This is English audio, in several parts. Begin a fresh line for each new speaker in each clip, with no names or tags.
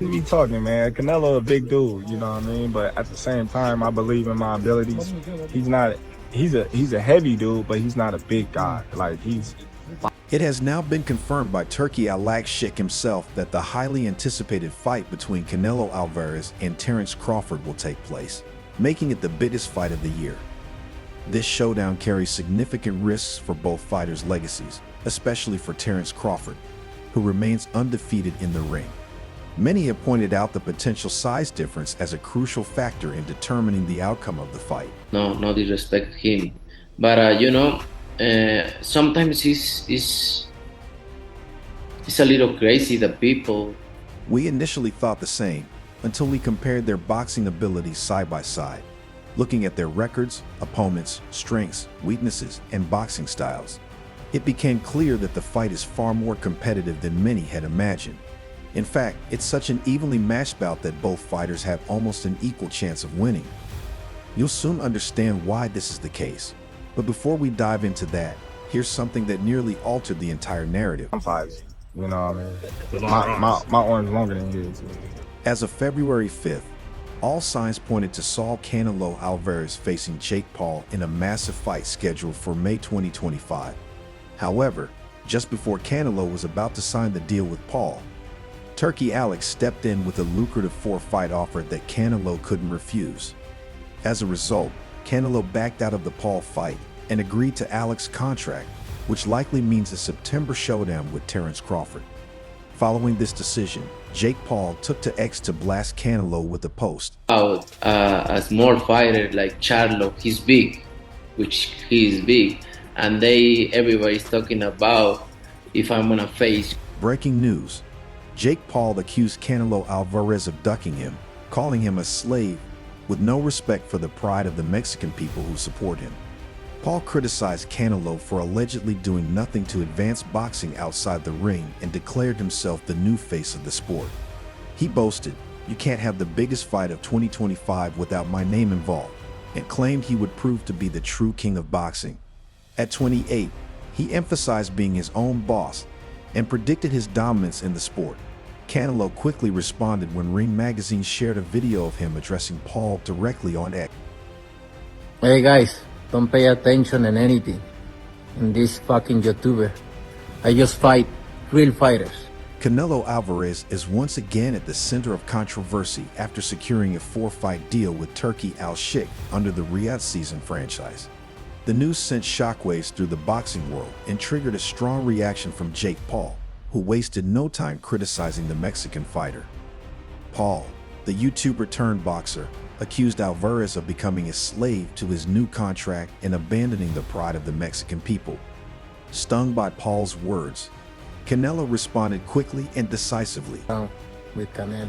We be talking, man. Canelo a big dude, you know what I mean? But at the same time, I believe in my abilities. He's not. He's a heavy dude, but he's not a big guy. Like he's.
It has now been confirmed by Turki Al-Sheikh himself that the highly anticipated fight between Canelo Alvarez and Terence Crawford will take place, making it the biggest fight of the year. This showdown carries significant risks for both fighters' legacies, especially for Terence Crawford, who remains undefeated in the ring. Many have pointed out the potential size difference as a crucial factor in determining the outcome of the fight.
No disrespect him, but sometimes it's a little crazy. The people.
We initially thought the same until we compared their boxing abilities side by side, looking at their records, opponents, strengths, weaknesses, and boxing styles. It became clear that the fight is far more competitive than many had imagined. In fact, it's such an evenly matched bout that both fighters have almost an equal chance of winning. You'll soon understand why this is the case. But before we dive into that, here's something that nearly altered the entire narrative.
I'm 5', you know what I mean? My arm's longer than his.
As of February 5th, all signs pointed to Saul Canelo Alvarez facing Jake Paul in a massive fight scheduled for May 2025. However, just before Canelo was about to sign the deal with Paul, Turki Alex stepped in with a lucrative 4-fight offer that Canelo couldn't refuse. As a result, Canelo backed out of the Paul fight and agreed to Alex's contract, which likely means a September showdown with Terence Crawford. Following this decision, Jake Paul took to X to blast Canelo with a post.
A small fighter like Charlo, he's big, which he is big, and everybody's talking about if I'm gonna face.
Breaking news. Jake Paul accused Canelo Alvarez of ducking him, calling him a slave, with no respect for the pride of the Mexican people who support him. Paul criticized Canelo for allegedly doing nothing to advance boxing outside the ring and declared himself the new face of the sport. He boasted, "You can't have the biggest fight of 2025 without my name involved," and claimed he would prove to be the true king of boxing. At 28, he emphasized being his own boss and predicted his dominance in the sport. Canelo quickly responded when Ring Magazine shared a video of him addressing Paul directly on X.
Hey guys, don't pay attention in anything. In this fucking YouTuber, I just fight real fighters.
Canelo Alvarez is once again at the center of controversy after securing a 4-fight deal with Turki Al-Sheikh under the Riyadh Season franchise. The news sent shockwaves through the boxing world and triggered a strong reaction from Jake Paul, who wasted no time criticizing the Mexican fighter. Paul, the YouTuber turned boxer, accused Alvarez of becoming a slave to his new contract and abandoning the pride of the Mexican people. Stung by Paul's words, Canelo responded quickly and decisively.
Down with Canelo.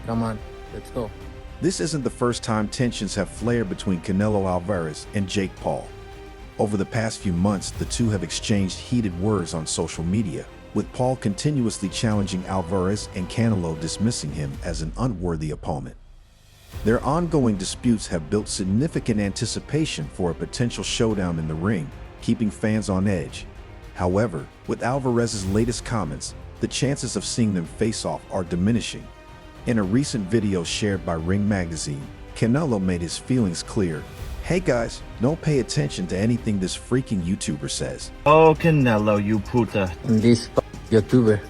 Come on, let's go.
This isn't the first time tensions have flared between Canelo Alvarez and Jake Paul. Over the past few months, the two have exchanged heated words on social media, with Paul continuously challenging Alvarez and Canelo dismissing him as an unworthy opponent. Their ongoing disputes have built significant anticipation for a potential showdown in the ring, keeping fans on edge. However, with Alvarez's latest comments, the chances of seeing them face off are diminishing. In a recent video shared by Ring Magazine, Canelo made his feelings clear. "Hey guys, don't pay attention to anything this freaking YouTuber says."
Oh, Canelo, you puta.
In this YouTuber,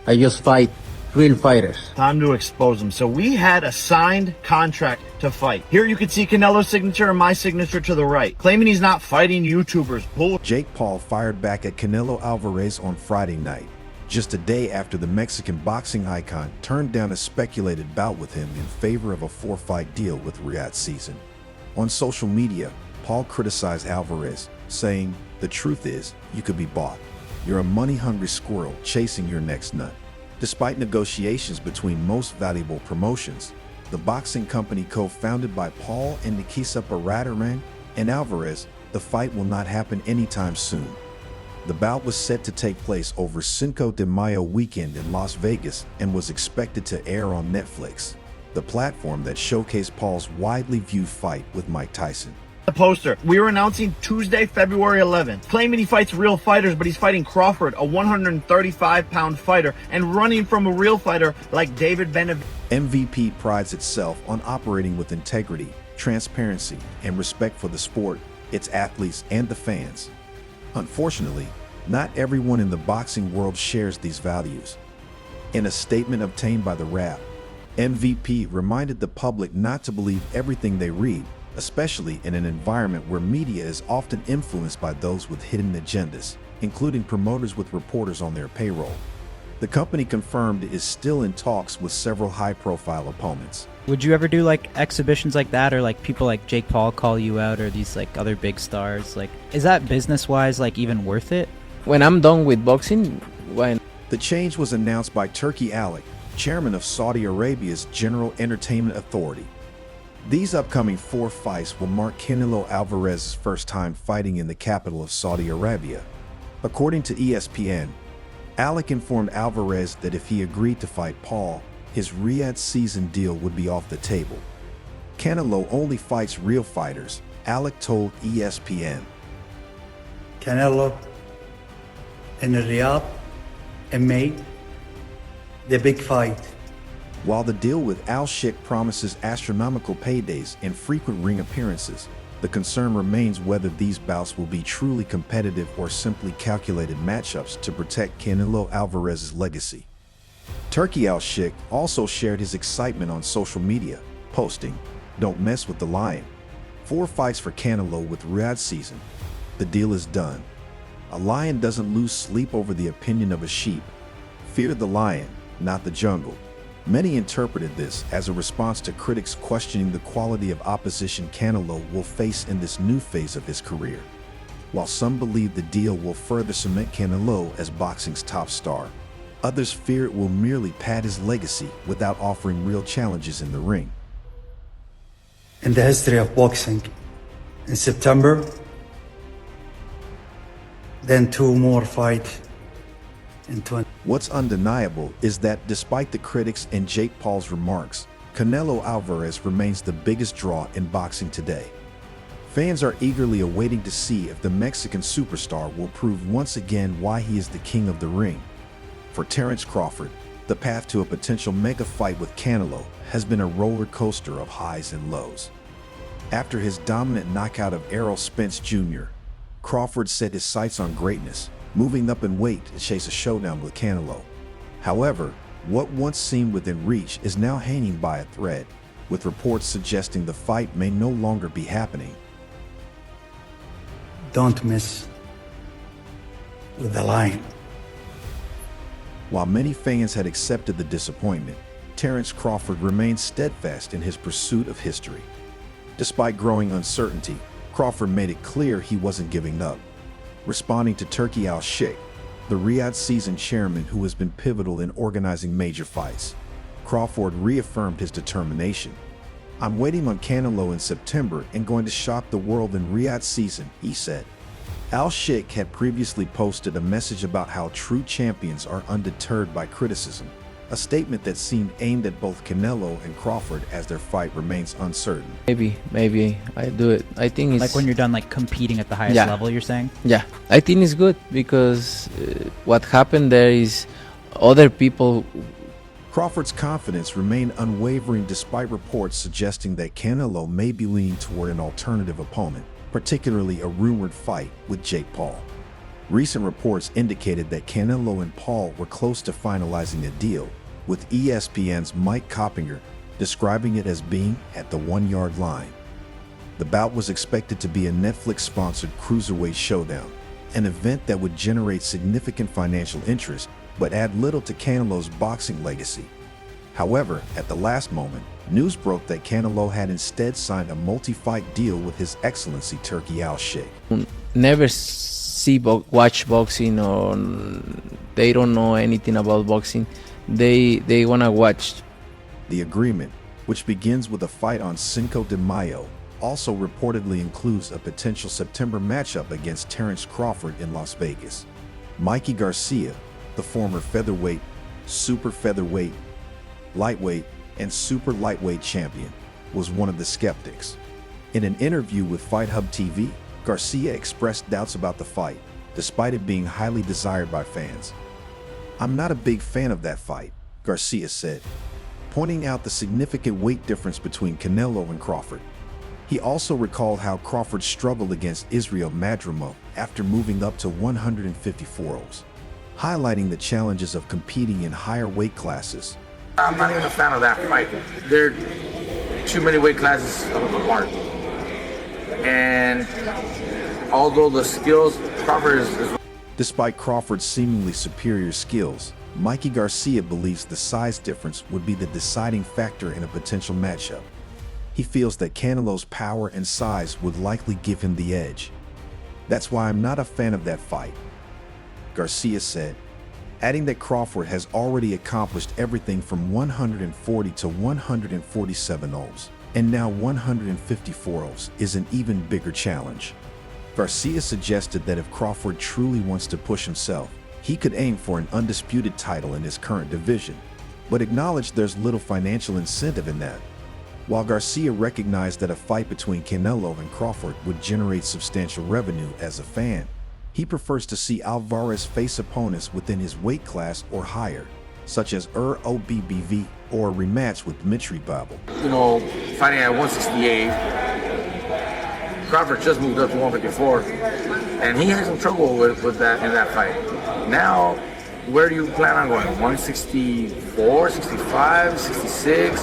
I just fight real fighters.
Time to expose him. So we had a signed contract to fight. Here you can see Canelo's signature and my signature to the right, claiming he's not fighting YouTubers. Bull.
Jake Paul fired back at Canelo Alvarez on Friday night, just a day after the Mexican boxing icon turned down a speculated bout with him in favor of a 4-fight deal with Riyadh Season. On social media, Paul criticized Alvarez, saying, "The truth is, you could be bought. You're a money-hungry squirrel chasing your next nut." Despite negotiations between most valuable promotions, the boxing company co-founded by Paul and Nikisa Baraterman and Alvarez, the fight will not happen anytime soon. The bout was set to take place over Cinco de Mayo weekend in Las Vegas and was expected to air on Netflix, the platform that showcased Paul's widely viewed fight with Mike Tyson.
The poster. We were announcing Tuesday, February 11th, claiming he fights real fighters, but he's fighting Crawford, a 135-pound fighter, and running from a real fighter like David Benavidez.
MVP prides itself on operating with integrity, transparency, and respect for the sport, its athletes, and the fans. Unfortunately, not everyone in the boxing world shares these values. In a statement obtained by the Rap, MVP reminded the public not to believe everything they read, especially in an environment where media is often influenced by those with hidden agendas, including promoters with reporters on their payroll. The company confirmed it is still in talks with several high-profile opponents.
Would you ever do like exhibitions like that, or like people like Jake Paul call you out, or these like other big stars? Like, is that business-wise like even worth it?
When I'm done with boxing, when
The change was announced by Turki Alek, chairman of Saudi Arabia's General Entertainment Authority. These upcoming 4 fights will mark Canelo Alvarez's first time fighting in the capital of Saudi Arabia. According to ESPN, Alek informed Alvarez that if he agreed to fight Paul, his Riyadh season deal would be off the table. Canelo only fights real fighters, Alek told ESPN.
Canelo in Riyadh and made the big fight.
While the deal with Al-Sheikh promises astronomical paydays and frequent ring appearances, the concern remains whether these bouts will be truly competitive or simply calculated matchups to protect Canelo Alvarez's legacy. Turki Al-Sheikh also shared his excitement on social media, posting, "Don't mess with the lion. 4 fights for Canelo with Riyadh season. The deal is done. A lion doesn't lose sleep over the opinion of a sheep. Fear the lion, not the jungle." Many interpreted this as a response to critics questioning the quality of opposition Canelo will face in this new phase of his career. While some believe the deal will further cement Canelo as boxing's top star, others fear it will merely pad his legacy without offering real challenges in the ring.
In the history of boxing, in September, then 2 more fights in 20.
What's undeniable is that despite the critics and Jake Paul's remarks, Canelo Alvarez remains the biggest draw in boxing today. Fans are eagerly awaiting to see if the Mexican superstar will prove once again why he is the king of the ring. For Terence Crawford, the path to a potential mega fight with Canelo has been a roller coaster of highs and lows. After his dominant knockout of Errol Spence Jr., Crawford set his sights on greatness, moving up in weight to chase a showdown with Canelo. However, what once seemed within reach is now hanging by a thread, with reports suggesting the fight may no longer be happening.
Don't mess with the lion.
While many fans had accepted the disappointment, Terence Crawford remained steadfast in his pursuit of history. Despite growing uncertainty, Crawford made it clear he wasn't giving up. Responding to Turki Al-Sheikh, the Riyadh season chairman who has been pivotal in organizing major fights, Crawford reaffirmed his determination. "I'm waiting on Canelo in September and going to shock the world in Riyadh season," he said. Al-Sheikh had previously posted a message about how true champions are undeterred by criticism, a statement that seemed aimed at both Canelo and Crawford as their fight remains uncertain.
maybe I do it. I think it's
Like when you're done like competing at the highest
Yeah.
level, you're saying?
yeah. I think it's good because what happened there is other people.
Crawford's confidence remained unwavering despite reports suggesting that Canelo may be leaning toward an alternative opponent, particularly a rumored fight with Jake Paul. Recent reports indicated that Canelo and Paul were close to finalizing a deal, with ESPN's Mike Coppinger describing it as being at the 1-yard line. The bout was expected to be a Netflix-sponsored cruiserweight showdown, an event that would generate significant financial interest but add little to Canelo's boxing legacy. However, at the last moment, news broke that Canelo had instead signed a multi-fight deal with His Excellency Turki Al-Sheikh.
Never watch boxing, or they don't know anything about boxing. They wanna watch.
The agreement, which begins with a fight on Cinco de Mayo, also reportedly includes a potential September matchup against Terence Crawford in Las Vegas. Mikey Garcia, the former featherweight, super featherweight, lightweight, and super lightweight champion, was one of the skeptics. In an interview with Fight Hub TV, Garcia expressed doubts about the fight, despite it being highly desired by fans. "I'm not a big fan of that fight," Garcia said, pointing out the significant weight difference between Canelo and Crawford. He also recalled how Crawford struggled against Israel Madrimov after moving up to 154 oz, highlighting the challenges of competing in higher weight classes.
I'm not even a fan of that fight. There are too many weight classes apart. And although the skills, Crawford is...
Despite Crawford's seemingly superior skills, Mikey Garcia believes the size difference would be the deciding factor in a potential matchup. He feels that Canelo's power and size would likely give him the edge. "That's why I'm not a fan of that fight," Garcia said, adding that Crawford has already accomplished everything from 140 to 147 oz, and now 154 oz is an even bigger challenge. Garcia suggested that if Crawford truly wants to push himself, he could aim for an undisputed title in his current division, but acknowledged there's little financial incentive in that. While Garcia recognized that a fight between Canelo and Crawford would generate substantial revenue as a fan, he prefers to see Alvarez face opponents within his weight class or higher, such as OBBV or a rematch with Dmitry Babel.
You know, fighting at 168, Crawford just moved up to 154, and he had some trouble with that in that fight. Now, where do you plan on going? 164, 65, 66?